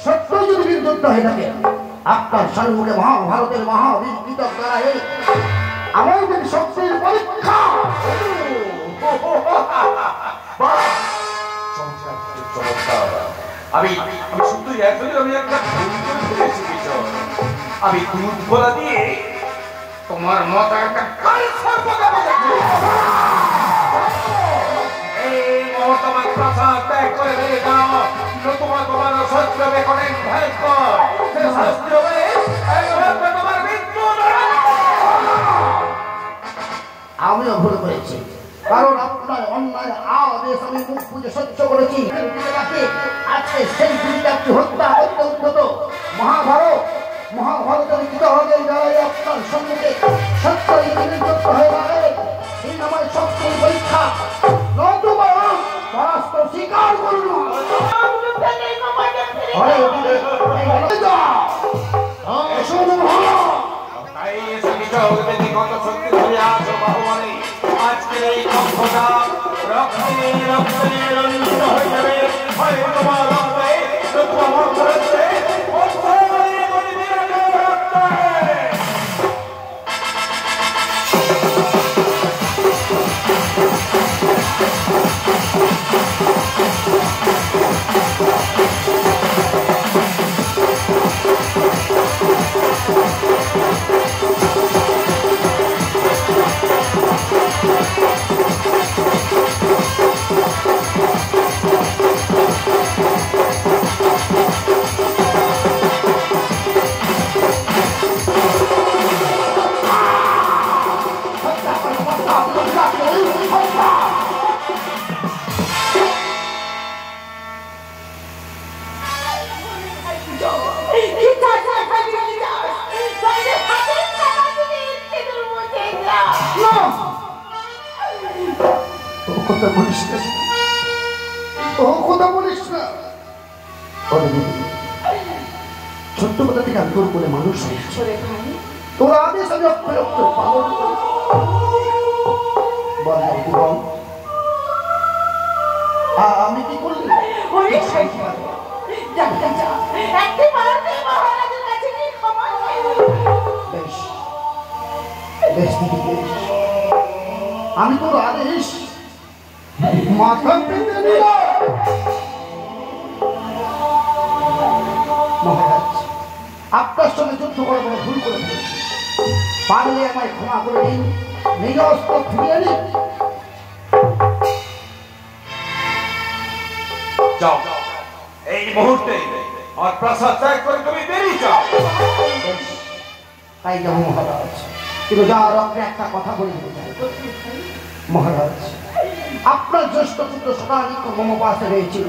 সত্য যদি বীর যোদ্ধা হয়ে থাকে আপনার সম্মুখে মহাভারতের মহাবীর কীটক দ্বারা আমার যদি শক্তির পরীক্ষা আমি শুধুই আমি একটা আমি দুধ গোলা দিয়ে তোমার মত একটা তোমার প্রাসাদ ত্যাগ করে দিয়ে যাও তোমার তোমার সত্য বেকনের তোমার মৃত্যু। আমিও ভুল করেছি, কারণ আপনার অন্যায় আদেশ আমি মুখ বুঝে সহ্য করেছি। আজকে সেই দিনটাকে হত্যা করতে উদ্যত মহাভারতের কীটকের দ্বারাই আপনার সম্মুখে সত্যই নির্যুক্ত হয়ে দাঁড়াবে। এই আমার শক্তির পরীক্ষা নতুবা পরাস্ত স্বীকার করুন। আজকের এই কক্ষটা রক্তে রক্তে রঞ্জিত হয়ে যাবে। ছোট্ট কথা থেকে আমি তোর বলে মানুষ তোর আদেশ আমি অক্ষরে অক্ষরে পালন বল আমি কি করলি? আমি তোর আদেশ মাথা পেতে দিলাম। মহারাজ, আপনার সঙ্গে যুদ্ধ করে বড় ভুল করে ফেলেছি, পারলে আমায় ক্ষমা করে দিন, নিজ অস্ত্র ফিরিয়ে নিন। যাও এই মুহূর্তে আর প্রাসাদ ত্যাগ করে তুমি বেরিয়ে যাও। তাই যাবো মহারাজ, কিন্তু যাওয়ার আগে একটা কথা বলে দিতে চাই। মহারাজ, আপনার জ্যেষ্ঠ পুত্র সদানিক মম পাশে রয়েছিল,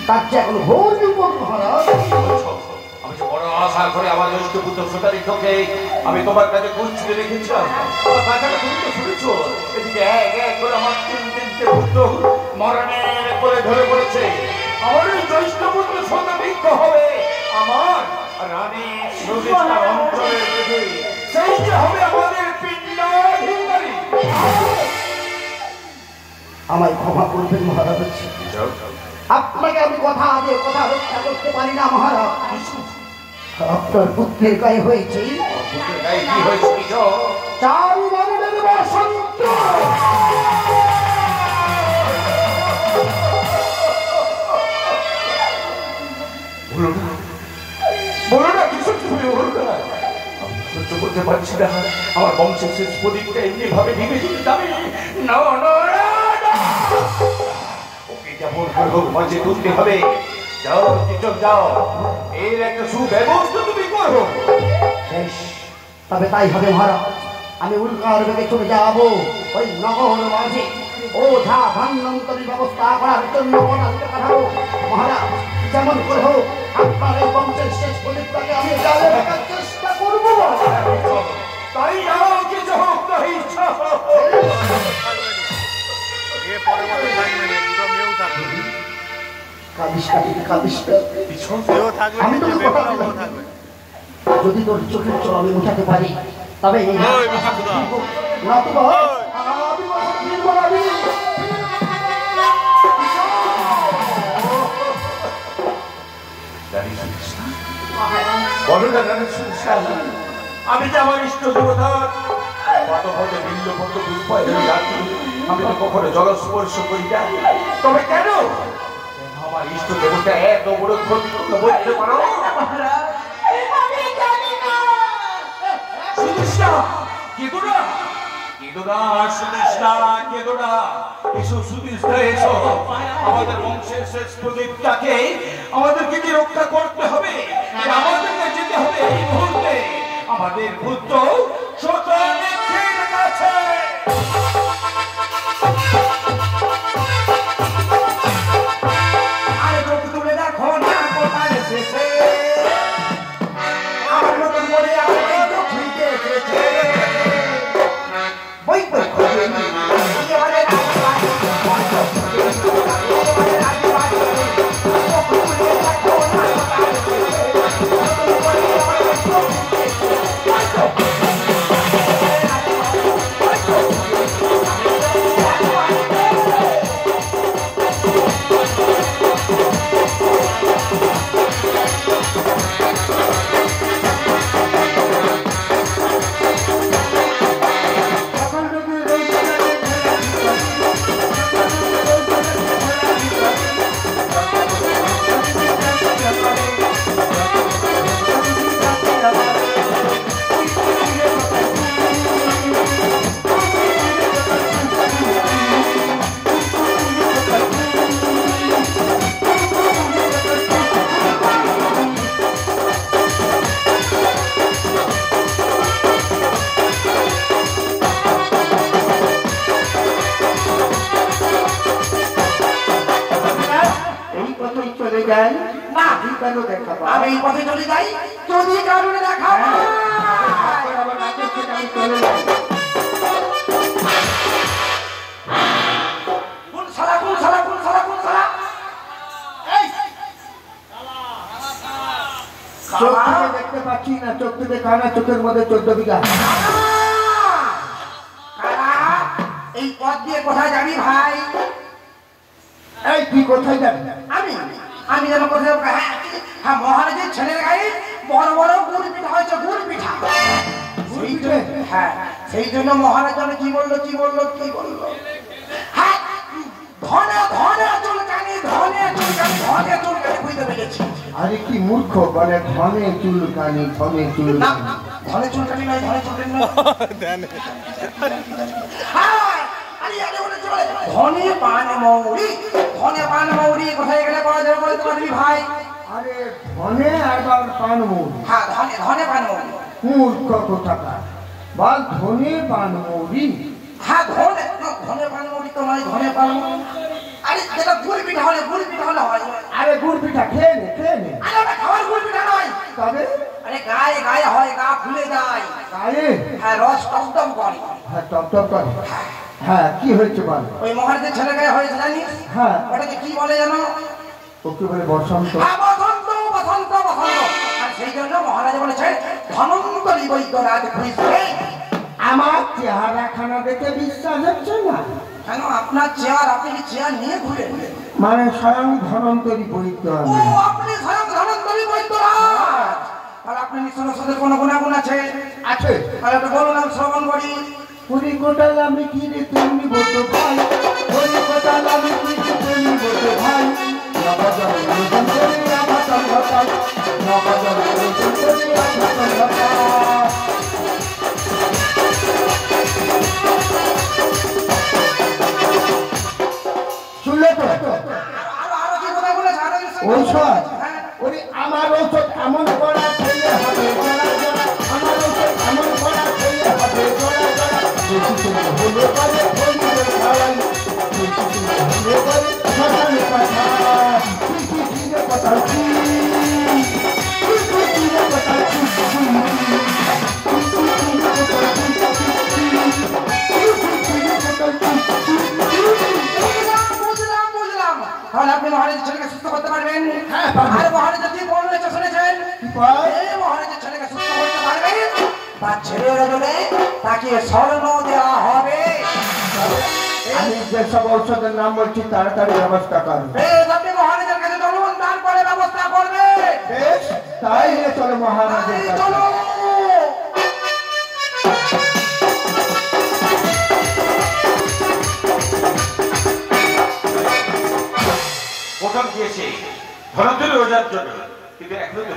তার যে এখন ঘোর বিপদ। মহারাজ, আমি তো বড় আশা করে আমার জ্যেষ্ঠ পুত্র সদানিককে আমি তোমার কাছে কুঞ্চিতে রেখেছিলাম। তুমি তো শুনেছ এদিকে এক এক করে আমার তিনটে পুত্র মরণের কোলে ধরে পড়েছে। আমার জ্যেষ্ঠ পুত্র সদানিক হবে আমার রানী সুবিচার অঞ্চলের দেবী, সেই যে হবে আমাদের পিণ্ডাধিকারী। আমায় ক্ষমা করবেন মহারাজ, আপনাকে আমি কথা দিয়ে কথা রক্ষা করতে পারি না। মহারাজ, আপনার পুত্রের গায়ে হয়েছে চার বারের বসন্ত। বলো না কি সত্যি বলো না, সহ্য করতে পারছি না। আমার বংশের শেষ প্রদীপটা এমনি ভাবে নিভে যাবে না। ওকে যেমন হোক মাঝে তুলতে হবে। যাও চিচক যাও, এর একটা সুব্যবস্থা তুমি করো। বেশ, তবে তাই হবে মহারাজ। আমি উল্কার বেগে চলে যাবো ওই নগর মাঝে ওঝা ভান্নন্তরী ব্যবস্থা করার জন্য বনাতে পাঠাবো। মহারাজ, যেমন করে হোক আপনার এই বংশের শেষ প্রদীপটাকে আমি জ্বালে রাখার চেষ্টা করবো। তাই যাও, কিছু হোক তাই ইচ্ছা হোক। যদি তোর চোখের জল আমি উঠাতে পারি তবে আমি যে আমার ইষ্ট দেবতার আমি তো কখনো জলস্পর্শ করি না, তবে কেন আমার ইষ্ট দেবতা এত বড় ক্ষতি করতে বলতে পারো? আমাদের বংশের শেষ প্রদীপটাকে আমাদেরকে যে রক্ষা করতে হবে, আমাদেরকে যেতে হবে এই মুহূর্তে। আমাদের পুত্র শতানেকের কাছে। আরে চোখ তুলে দেখো না কোথায় এসেছে, আমার নতুন করে আমাদের ফিরতে এসেছে। বই তো আমি এই পথে চলে যাই, যদি কারণে দেখা কোন সালা কোন সালা কোন সালা কোন সালা চোখ থেকে দেখতে পাচ্ছি না, চোখ থেকে কানা, চোখের মধ্যে 14 বিঘা। এই পথ দিয়ে কোথায় যাবি ভাই? এই তুই কোথায় যাবি? আমি যেন কোথায়, হ্যাঁ মহারাজের ছেলের গায়ে বড় বড় গুড় পিঠা হয়েছে, গুড় পিঠা। হ্যাঁ সেই জন্য মহারাজ যেন কি বললো কি বললো কি বললো, হ্যাঁ ধনে ধনে চুলকানি, ধনে চুলকানি, ধনে চুলকানি বুঝতে পেরেছি। আরে কি মূর্খ বলে ধনে চুলকানি, ধনে চুলকানি। ধনে চুলকানি নয়, ধনে চুলকানি নয়, ধনে পান মৌরি, ধনে পান মৌরি কোথায় গেলে পাওয়া যাবে বলতে পারবি ভাই? আরে ধনে আর পান মৌরি। হ্যাঁ ধনে ধনে পান মৌরি। মূর্খ কোথাকার বল, ধনে পান মৌরি। হ্যাঁ ধনে ধনে পান মৌরি তো নয়, ধনে পান মৌরি। আরে যেটা গুড় পিঠা হলে, গুড় পিঠা হলে হয়। আরে গুড় পিঠা খেয়ে নে, খেয়ে নে। আরে ওটা খাওয়ার গুড় পিঠা নয়, তবে আরে গায়ে গায়ে হয়, গা ফুলে যায়। গায়ে? হ্যাঁ রস টকটক করে। হ্যাঁ টকটক করে। হ্যাঁ কি হয়েছে বল? ওই মহারাজের ছেলে গায়ে হয়েছে জানিস? হ্যাঁ ওটাকে কি বলে জানো? ওকে বলে বসন্ত। হ্যাঁ বসন্ত, বসন্ত, বসন্ত। আর সেই জন্য মহারাজ বলেছে ধনন্তরী বৈদ্যরাজ খুঁজবে। আমার চেহারা খানা দেখে বিশ্বাস হচ্ছে না? কেন আপনার চেয়ার, আপনি কি চেয়ার নিয়ে ঘুরে? মানে স্বয়ং ধনন্তরী বৈদ্য। ও আপনি স্বয়ং ধনন্তরী বৈদ্যরাজ। আর আপনি নিশ্চয় সাথে কোনো গুণাগুণ আছে? আছে। তাহলে তো বলুন, আমি শ্রবণ করি। পুরি কোটাল আমি কি রে তুমি বলতো ভাই, পুরি কোটাল আমি কি রে তুমি বলতো ভাই, নবাজার রোজন করে আবাতাল ভাতাল, নবাজার রোজন করে আবাতাল ভাতাল। শুনলে তো? আরো কি কথা বলেছে? ঔষধ, ওরে আমার ঔষধ এমন করা খেলে হবে জোড়া জোড়া, আমার ঔষধ এমন করা খেলে হবে জোড়া জোড়া। হলে পারে হলিদের খাওয়াই, হলে পারে সকালে পাঠা, কথা তাহলে আপনি মহারাজের ছেলেকে সুস্থ করতে পারবেন? আর মহারাজের কি বলছে শুনেছেন? মহারাজের ছেলেকে সুস্থ করতে পারবেন, তার ছেলের বদলে তাকে স্বর্ণ দেওয়া হবে। আমি যেসব ঔষধের নাম বলছি তাড়াতাড়ি ব্যবস্থা করবে। আপনি মহারাজের কাছে চলুন, তারপরে ব্যবস্থা করবে। বচন দিয়েছে ধনতের রোজার জন্য, কিন্তু এখনো তো